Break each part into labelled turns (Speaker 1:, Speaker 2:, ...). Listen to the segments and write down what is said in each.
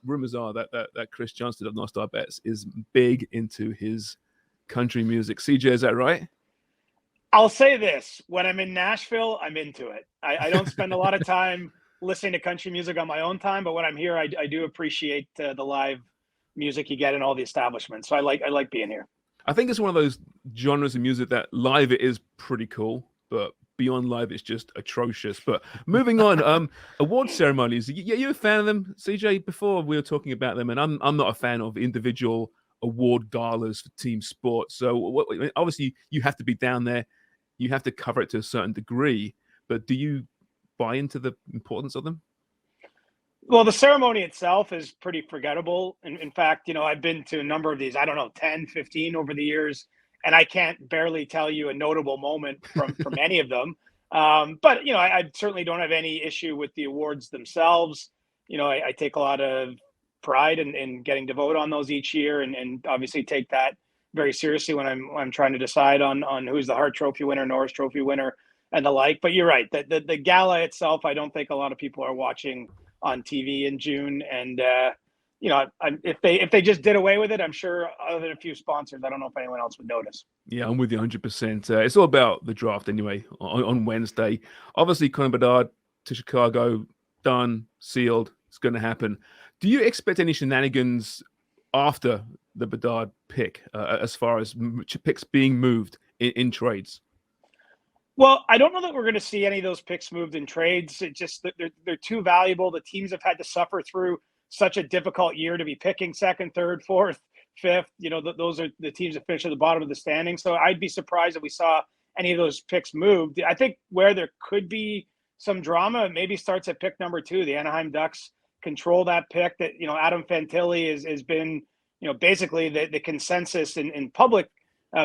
Speaker 1: rumors are that Chris Johnston of NorthStar Bets is big into his country music. CJ, is that right?
Speaker 2: I'll say this. When I'm in Nashville, I'm into it. I don't spend a lot of time listening to country music on my own time, but when I'm here, I do appreciate the live music you get in all the establishments. So I like being here.
Speaker 1: I think it's one of those genres of music that live it is pretty cool, but beyond live it's just atrocious. But moving on, award ceremonies. You a fan of them, CJ? Before we were talking about them, and I'm not a fan of individual award galas for team sports. So obviously you have to be down there, you have to cover it to a certain degree. But do you buy into the importance of them?
Speaker 2: Well, the ceremony itself is pretty forgettable. In fact, I've been to a number of these, I don't know, 10, 15 over the years, and I can't barely tell you a notable moment from any of them. But, I certainly don't have any issue with the awards themselves. I take a lot of pride in getting to vote on those each year, and obviously take that very seriously when I'm trying to decide on who's the Hart Trophy winner, Norris Trophy winner, and the like. But you're right, the gala itself, I don't think a lot of people are watching on TV in June, and if they just did away with it, I'm sure other than a few sponsors, I don't know if anyone else would notice.
Speaker 1: Yeah, I'm with you 100%. It's all about the draft anyway. On Wednesday, obviously Connor Bedard to Chicago, done, sealed. It's going to happen. Do you expect any shenanigans after the Bedard pick, as far as picks being moved in trades?
Speaker 2: Well, I don't know that we're going to see any of those picks moved in trades. It just they're too valuable. The teams have had to suffer through such a difficult year to be picking second, third, fourth, fifth. Those are the teams that finish at the bottom of the standings. So I'd be surprised if we saw any of those picks moved. I think where there could be some drama, maybe starts at pick number 2. The Anaheim Ducks control that pick. That Adam Fantilli has been basically the consensus in public.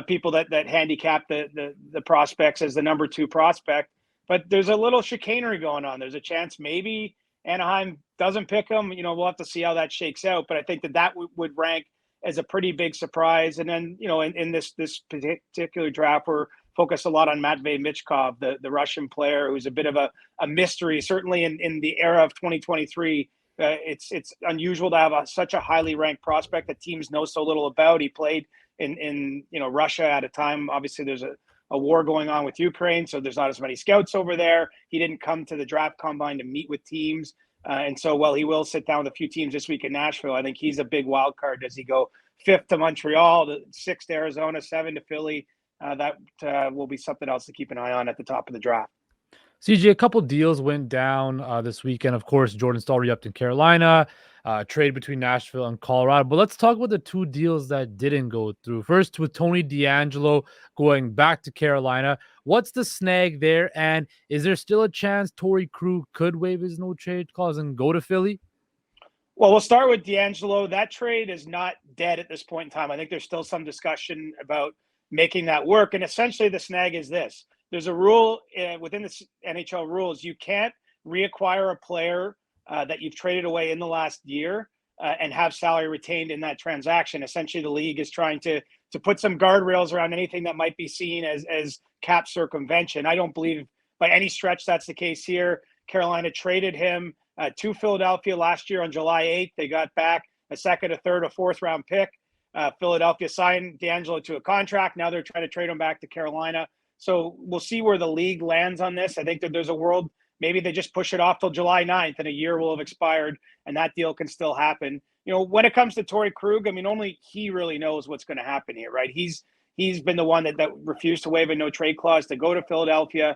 Speaker 2: People that handicap the prospects as the number 2 prospect. But there's a little chicanery going on. There's a chance maybe Anaheim doesn't pick him. We'll have to see how that shakes out. But I think that would rank as a pretty big surprise. And then, in this particular draft, we're focused a lot on Matvei Michkov, the Russian player, who's a bit of a mystery, certainly in the era of 2023. It's unusual to have such a highly ranked prospect that teams know so little about. He played in Russia at a time. Obviously, there's a war going on with Ukraine, so there's not as many scouts over there. He didn't come to the draft combine to meet with teams. And so while he will sit down with a few teams this week in Nashville, I think he's a big wild card. Does he go 5th to Montreal, 6th to Arizona, 7 to Philly? That will be something else to keep an eye on at the top of the draft.
Speaker 3: CJ, a couple deals went down this weekend. Of course, Jordan Staal re-upped in Carolina, trade between Nashville and Colorado. But let's talk about the 2 deals that didn't go through. First, with Tony DeAngelo going back to Carolina. What's the snag there? And is there still a chance Torrey Krug could waive his no-trade clause and go to Philly?
Speaker 2: Well, we'll start with DeAngelo. That trade is not dead at this point in time. I think there's still some discussion about making that work. And essentially the snag is this. There's a rule within the NHL rules. You can't reacquire a player that you've traded away in the last year and have salary retained in that transaction. Essentially, the league is trying to put some guardrails around anything that might be seen as cap circumvention. I don't believe by any stretch that's the case here. Carolina traded him to Philadelphia last year on July 8th. They got back a second, a third, a fourth round pick. Philadelphia signed DeAngelo to a contract. Now they're trying to trade him back to Carolina. So we'll see where the league lands on this. I think that there's a world, maybe they just push it off till July 9th and a year will have expired and that deal can still happen. When it comes to Torrey Krug, only he really knows what's going to happen here, right? He's been the one that refused to waive a no trade clause to go to Philadelphia.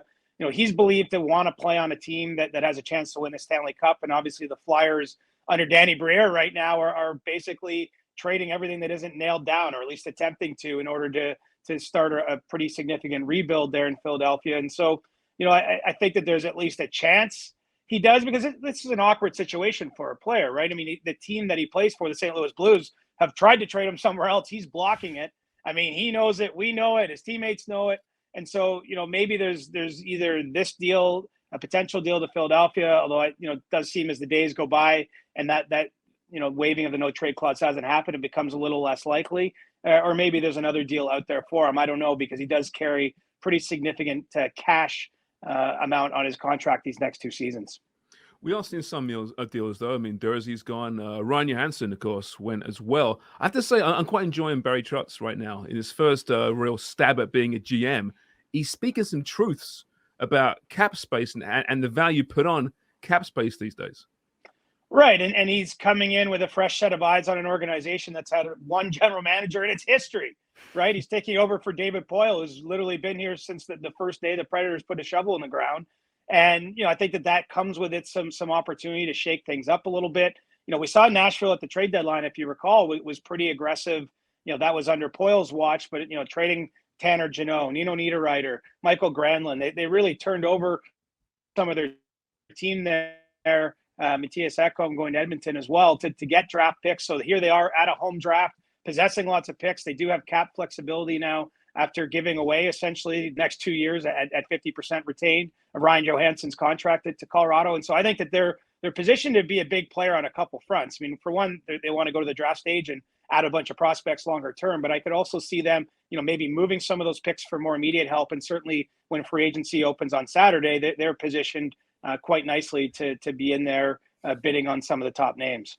Speaker 2: He's believed to want to play on a team that has a chance to win the Stanley Cup. And obviously the Flyers under Danny Briere right now are basically trading everything that isn't nailed down, or at least attempting to, in order to start a pretty significant rebuild there in Philadelphia. And so, I think that there's at least a chance he does, because this is an awkward situation for a player, right? The team that he plays for, the St. Louis Blues, have tried to trade him somewhere else. He's blocking it. He knows it. We know it. His teammates know it. And so, maybe there's either this deal, a potential deal to Philadelphia, although it does seem as the days go by and that waiving of the no trade clause hasn't happened, it becomes a little less likely. Or maybe there's another deal out there for him. I don't know, because he does carry pretty significant cash amount on his contract these next 2 seasons.
Speaker 1: We are seeing some deals, though. I mean, Dursey's gone. Ryan Johansson, of course, went as well. I have to say, I'm quite enjoying Barry Trotz right now. In his first real stab at being a GM, he's speaking some truths about cap space and the value put on cap space these days.
Speaker 2: Right, and he's coming in with a fresh set of eyes on an organization that's had one general manager in its history, right? He's taking over for David Poile, who's literally been here since the first day the Predators put a shovel in the ground. And, I think that comes with it some opportunity to shake things up a little bit. We saw Nashville at the trade deadline, if you recall, was pretty aggressive. That was under Poile's watch, but, trading Tanner Jeannot, Nino Niederreiter, Michael Granlund, they really turned over some of their team there. Matthias Ekholm going to Edmonton as well to get draft picks. So here they are at a home draft, possessing lots of picks. They do have cap flexibility now after giving away essentially the next 2 years at 50% retained of Ryan Johansson's contract to Colorado. And so I think that they're positioned to be a big player on a couple fronts. I mean, for one, they want to go to the draft stage and add a bunch of prospects longer term, but I could also see them, maybe moving some of those picks for more immediate help. And certainly when free agency opens on Saturday, they're positioned quite nicely to be in there bidding on some of the top names.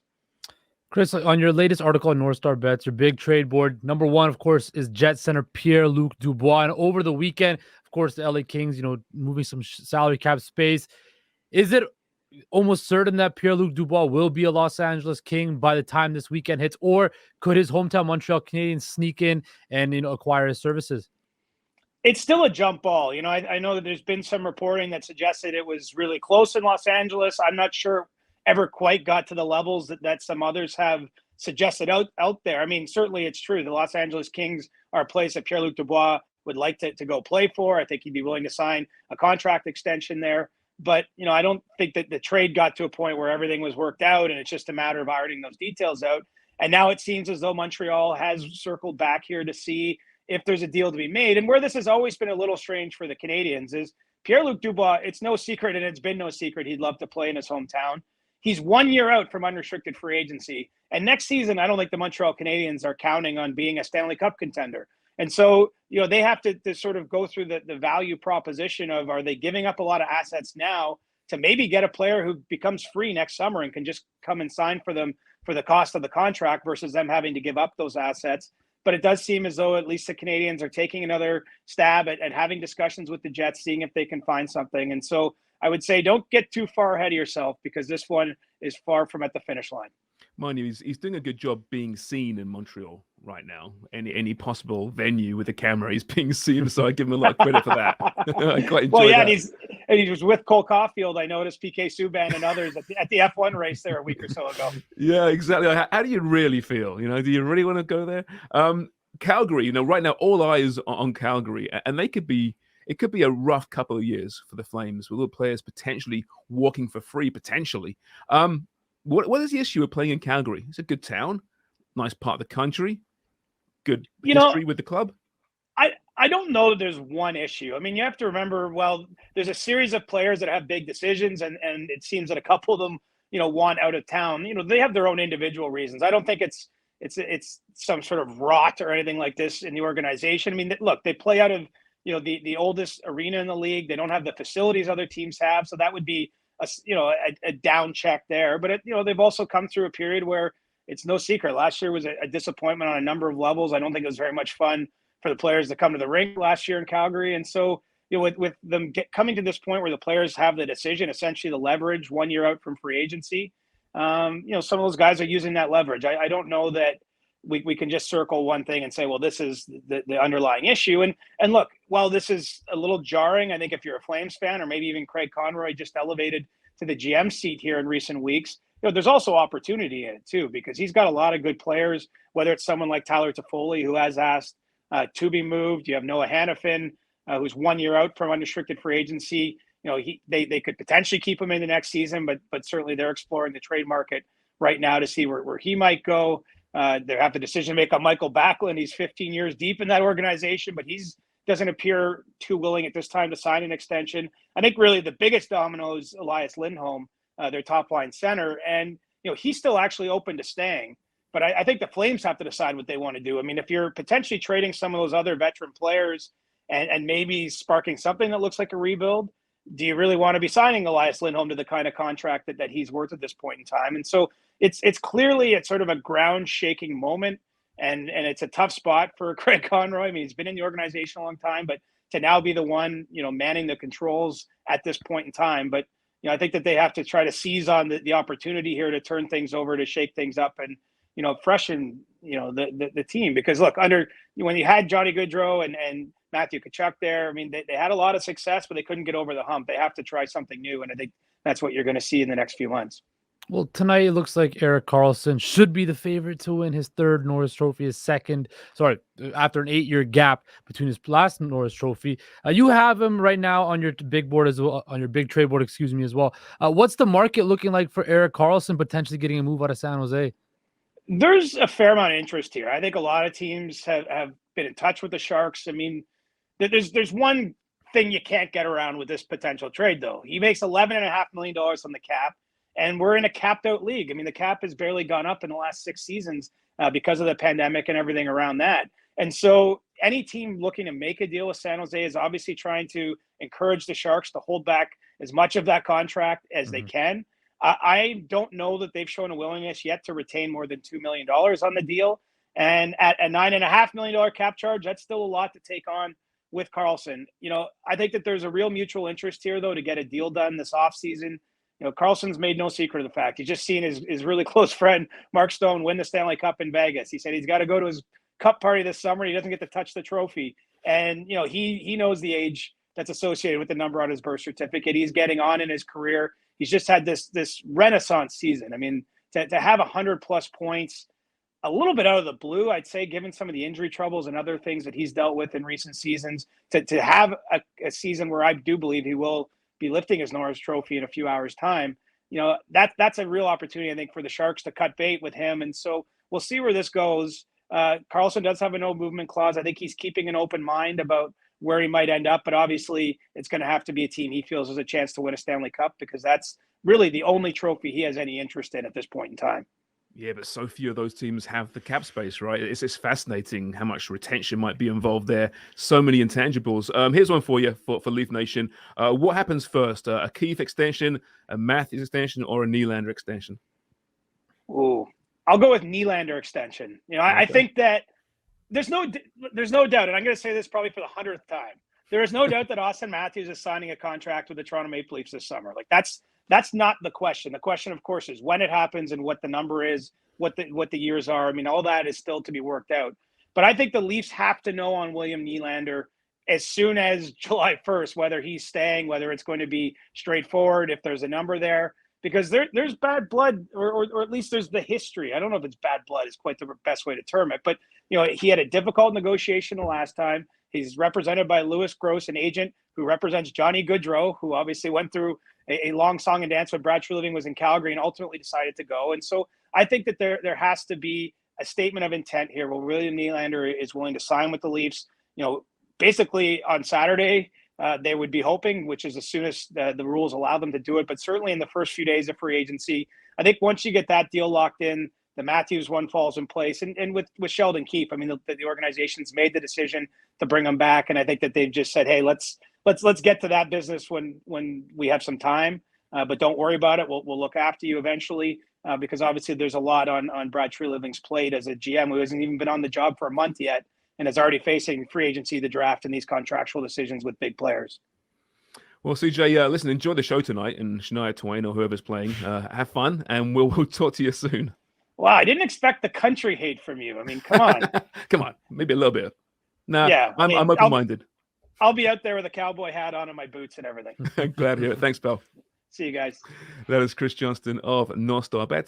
Speaker 3: Chris, on your latest article on NorthStar Bets, your big trade board, number one, of course, is Jet center Pierre Luc-Dubois. And over the weekend, of course, the LA Kings, moving some salary cap space. Is it almost certain that Pierre Luc-Dubois will be a Los Angeles King by the time this weekend hits, or could his hometown Montreal Canadiens sneak in and acquire his services?
Speaker 2: It's still a jump ball. I know that there's been some reporting that suggested it was really close in Los Angeles. I'm not sure ever quite got to the levels that some others have suggested out there. I mean, certainly it's true. The Los Angeles Kings are a place that Pierre Luc-Dubois would like to go play for. I think he'd be willing to sign a contract extension there. But, I don't think that the trade got to a point where everything was worked out and it's just a matter of ironing those details out. And now it seems as though Montreal has circled back here to see if there's a deal to be made. And where this has always been a little strange for the Canadiens is Pierre-Luc Dubois, it's no secret, and it's been no secret, he'd love to play in his hometown. He's 1 year out from unrestricted free agency. And next season, I don't think the Montreal Canadiens are counting on being a Stanley Cup contender. And so, they have to sort of go through the value proposition of, are they giving up a lot of assets now to maybe get a player who becomes free next summer and can just come and sign for them for the cost of the contract versus them having to give up those assets. But it does seem as though at least the Canadiens are taking another stab at having discussions with the Jets, seeing if they can find something. And so I would say don't get too far ahead of yourself because this one is far from at the finish line.
Speaker 1: Mind you, he's doing a good job being seen in Montreal right now. Any possible venue with a camera, he's being seen. So I give him a lot of credit for that. I quite enjoy that.
Speaker 2: And he was with Cole Caulfield. I noticed PK Subban and others at the F1 race there a week or so ago.
Speaker 1: Yeah, exactly. How do you really feel? Do you really want to go there? Calgary, right now, all eyes are on Calgary, and it could be a rough couple of years for the Flames with all players potentially walking for free, potentially. What is the issue with playing in Calgary? It's a good town, nice part of the country, good history with the club.
Speaker 2: I don't know that there's one issue. I mean, you have to remember, there's a series of players that have big decisions, and it seems that a couple of them, want out of town. They have their own individual reasons. I don't think it's some sort of rot or anything like this in the organization. I mean, look, they play out of, the oldest arena in the league. They don't have the facilities other teams have. So that would be a down check there. But they've also come through a period where it's no secret. Last year was a disappointment on a number of levels. I don't think it was very much fun for the players to come to the rink last year in Calgary. And so, with them coming to this point where the players have the decision, essentially the leverage 1 year out from free agency, some of those guys are using that leverage. I don't know that we can just circle one thing and say, well, this is the underlying issue. And look, while this is a little jarring, I think if you're a Flames fan, or maybe even Craig Conroy just elevated to the GM seat here in recent weeks, there's also opportunity in it too, because he's got a lot of good players, whether it's someone like Tyler Toffoli, who has asked to be moved. You have Noah Hannafin, who's 1 year out from unrestricted free agency. They could potentially keep him in the next season, but certainly they're exploring the trade market right now to see where he might go. They have the decision to make on Michael Backlund. He's 15 years deep in that organization, but he's doesn't appear too willing at this time to sign an extension. I think really the biggest domino is Elias Lindholm, their top line center. And, he's still actually open to staying. But I think the Flames have to decide what they want to do. I mean, if you're potentially trading some of those other veteran players and maybe sparking something that looks like a rebuild, do you really want to be signing Elias Lindholm to the kind of contract that he's worth at this point in time? And so it's clearly it's sort of a ground shaking moment, and it's a tough spot for Craig Conroy. I mean, he's been in the organization a long time, but to now be the one, manning the controls at this point in time. But, I think that they have to try to seize on the opportunity here to turn things over, to shake things up and, freshen, the team. Because look, when you had Johnny Gaudreau and Matthew Tkachuk there, I mean, they had a lot of success, but they couldn't get over the hump. They have to try something new. And I think that's what you're going to see in the next few months.
Speaker 3: Well, tonight it looks like Erik Karlsson should be the favorite to win his third Norris Trophy, after an 8-year gap between his last Norris Trophy. You have him right now on your big board as well, on your big trade board, as well. What's the market looking like for Erik Karlsson potentially getting a move out of San Jose?
Speaker 2: There's a fair amount of interest here. I think a lot of teams have been in touch with the Sharks. I mean, there's one thing you can't get around with this potential trade, though. He makes $11.5 million on the cap. And we're in a capped out league. I mean, the cap has barely gone up in the last 6 seasons because of the pandemic and everything around that. And so any team looking to make a deal with San Jose is obviously trying to encourage the Sharks to hold back as much of that contract as they can. I don't know that they've shown a willingness yet to retain more than $2 million on the deal. And at a $9.5 million cap charge, that's still a lot to take on with Karlsson. I think that there's a real mutual interest here, though, to get a deal done this offseason. Karlsson's made no secret of the fact. He's just seen his really close friend, Mark Stone, win the Stanley Cup in Vegas. He said he's got to go to his cup party this summer. He doesn't get to touch the trophy. And, he knows the age that's associated with the number on his birth certificate. He's getting on in his career. He's just had this renaissance season. I mean, to have 100-plus points, a little bit out of the blue, I'd say, given some of the injury troubles and other things that he's dealt with in recent seasons, to have a season where I do believe he will be lifting his Norris Trophy in a few hours' time, that's a real opportunity, I think, for the Sharks to cut bait with him. And so we'll see where this goes. Karlsson does have a no movement clause. I think he's keeping an open mind about where he might end up, but obviously it's going to have to be a team he feels has a chance to win a Stanley Cup, because that's really the only trophy he has any interest in at this point in time.
Speaker 1: Yeah, but so few of those teams have the cap space, right? It's fascinating how much retention might be involved there. So many intangibles. Here's one for you for Leaf Nation. What happens first? A Keith extension, a Matthews extension, or a Nylander extension?
Speaker 2: Ooh, I'll go with Nylander extension. Okay. I think that there's no doubt, and I'm going to say this probably for the 100th time. There is no doubt that Austin Matthews is signing a contract with the Toronto Maple Leafs this summer. Like that's not the question. The question, of course, is when it happens and what the number is, what the years are. I mean, all that is still to be worked out. But I think the Leafs have to know on William Nylander as soon as July 1st, whether he's staying, whether it's going to be straightforward, if there's a number there, because there's bad blood, or at least there's the history. I don't know if it's bad blood is quite the best way to term it, but he had a difficult negotiation the last time. He's represented by Louis Gross, an agent who represents Johnny Gaudreau, who obviously went through a long song and dance when Brad Treliving was in Calgary and ultimately decided to go. And so I think that there has to be a statement of intent here where William Nylander is willing to sign with the Leafs. Basically on Saturday, they would be hoping, which is as soon as the rules allow them to do it, but certainly in the first few days of free agency. I think once you get that deal locked in, the Matthews one falls in place. And with Sheldon Keefe, I mean, the organization's made the decision to bring him back. And I think that they've just said, hey, let's get to that business when we have some time. But don't worry about it. We'll look after you eventually, because obviously there's a lot on Brad Treliving's plate as a GM who hasn't even been on the job for a month yet and is already facing free agency, the draft, and these contractual decisions with big players.
Speaker 1: Well, CJ, listen, enjoy the show tonight, and Shania Twain or whoever's playing. Have fun, and we'll talk to you soon.
Speaker 2: Wow, I didn't expect the country hate from you. I mean, come on.
Speaker 1: Come on, maybe a little bit. Nah,
Speaker 2: yeah,
Speaker 1: I'm open-minded.
Speaker 2: I'll be out there with a cowboy hat on and my boots and everything.
Speaker 1: Glad to hear it. Thanks, pal.
Speaker 2: See you guys.
Speaker 1: That is Chris Johnston of NorthStar Bets.